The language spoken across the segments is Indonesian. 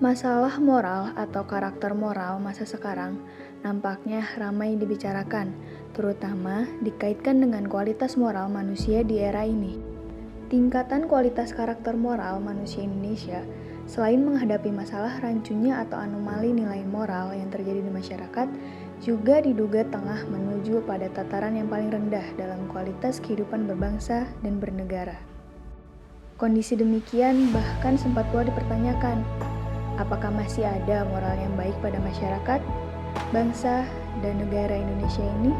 Masalah moral atau karakter moral masa sekarang nampaknya ramai dibicarakan, terutama dikaitkan dengan kualitas moral manusia di era ini. Tingkatan kualitas karakter moral manusia Indonesia, selain menghadapi masalah rancunya atau anomali nilai moral yang terjadi di masyarakat, juga diduga tengah menuju pada tataran yang paling rendah dalam kualitas kehidupan berbangsa dan bernegara. Kondisi demikian bahkan sempat pula dipertanyakan, apakah masih ada moral yang baik pada masyarakat, bangsa, dan negara Indonesia ini?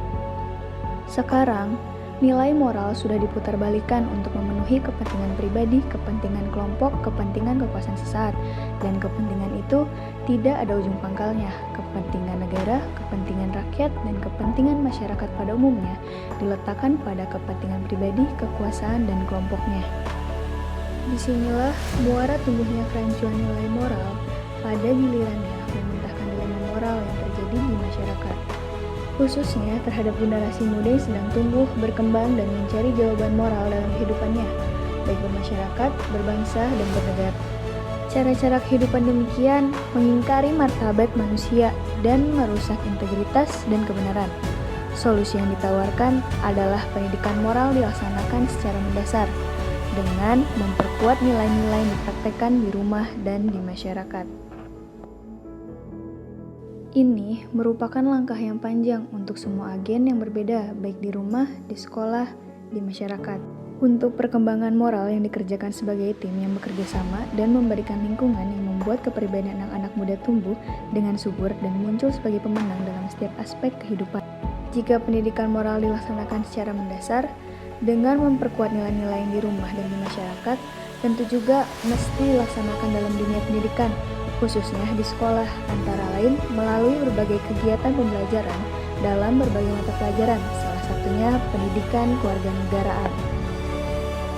Sekarang, nilai moral sudah diputarbalikkan untuk memenuhi kepentingan pribadi, kepentingan kelompok, kepentingan kekuasaan sesaat, dan kepentingan itu tidak ada ujung pangkalnya. Kepentingan negara, kepentingan rakyat, dan kepentingan masyarakat pada umumnya diletakkan pada kepentingan pribadi, kekuasaan, dan kelompoknya. Disinilah muara tumbuhnya kerancuan nilai moral pada gilirannya memuntahkan dilema moral yang terjadi di masyarakat, khususnya terhadap generasi muda yang sedang tumbuh, berkembang, dan mencari jawaban moral dalam kehidupannya, baik bermasyarakat, berbangsa, dan bernegara. Cara-cara kehidupan demikian mengingkari martabat manusia dan merusak integritas dan kebenaran. Solusi yang ditawarkan adalah pendidikan moral dilaksanakan secara mendasar, dengan memperkuat nilai-nilai yang dipraktekkan di rumah dan di masyarakat. Ini merupakan langkah yang panjang untuk semua agen yang berbeda, baik di rumah, di sekolah, di masyarakat. Untuk perkembangan moral yang dikerjakan sebagai tim yang bekerja sama dan memberikan lingkungan yang membuat kepribadian anak-anak muda tumbuh dengan subur dan muncul sebagai pemenang dalam setiap aspek kehidupan. Jika pendidikan moral dilaksanakan secara mendasar, dengan memperkuat nilai-nilai yang di rumah dan di masyarakat, tentu juga mesti dilaksanakan dalam dunia pendidikan, khususnya di sekolah, antara lain melalui berbagai kegiatan pembelajaran dalam berbagai mata pelajaran, salah satunya pendidikan kewarganegaraan.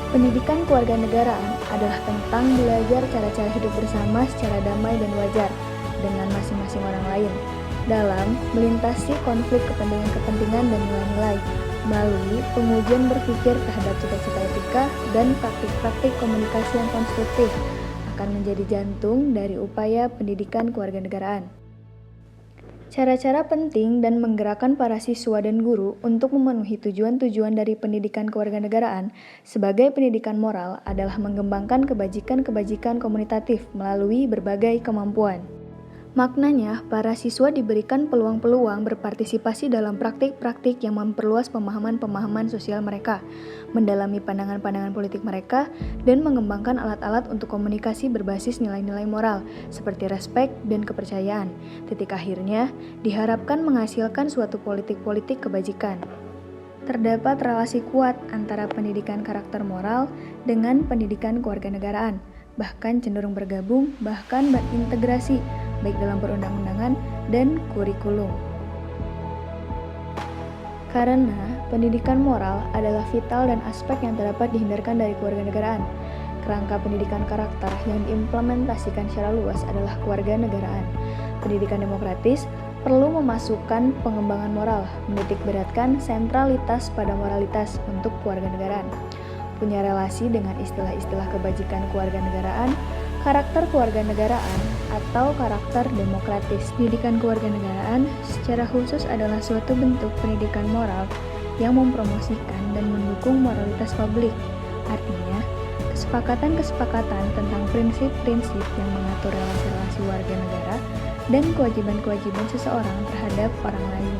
Pendidikan kewarganegaraan adalah tentang belajar cara-cara hidup bersama secara damai dan wajar dengan masing-masing orang lain, dalam melintasi konflik kepentingan-kepentingan dan nilai-nilai, melalui pengujian berpikir terhadap cita-cita etika dan praktik-praktik komunikasi yang konstruktif akan menjadi jantung dari upaya pendidikan kewarganegaraan. Cara-cara penting dan menggerakkan para siswa dan guru untuk memenuhi tujuan-tujuan dari pendidikan kewarganegaraan sebagai pendidikan moral adalah mengembangkan kebajikan-kebajikan komunitatif melalui berbagai kemampuan. Maknanya, para siswa diberikan peluang-peluang berpartisipasi dalam praktik-praktik yang memperluas pemahaman-pemahaman sosial mereka, mendalami pandangan-pandangan politik mereka, dan mengembangkan alat-alat untuk komunikasi berbasis nilai-nilai moral, seperti respek dan kepercayaan. Titik akhirnya, diharapkan menghasilkan suatu politik-politik kebajikan. Terdapat relasi kuat antara pendidikan karakter moral dengan pendidikan kewarganegaraan, bahkan cenderung bergabung, bahkan berintegrasi, baik dalam perundang-undangan dan kurikulum. Karena pendidikan moral adalah vital dan aspek yang tak dapat dihindarkan dari kewarganegaraan. Kerangka pendidikan karakter yang diimplementasikan secara luas adalah kewarganegaraan. Pendidikan demokratis perlu memasukkan pengembangan moral, menitikberatkan sentralitas pada moralitas untuk kewarganegaraan. Punya relasi dengan istilah-istilah kebajikan kewarganegaraan, karakter kewarganegaraan, atau karakter demokratis. Pendidikan kewarganegaraan secara khusus adalah suatu bentuk pendidikan moral yang mempromosikan dan mendukung moralitas publik. Artinya, kesepakatan-kesepakatan tentang prinsip-prinsip yang mengatur relasi-relasi warga negara dan kewajiban-kewajiban seseorang terhadap orang lain.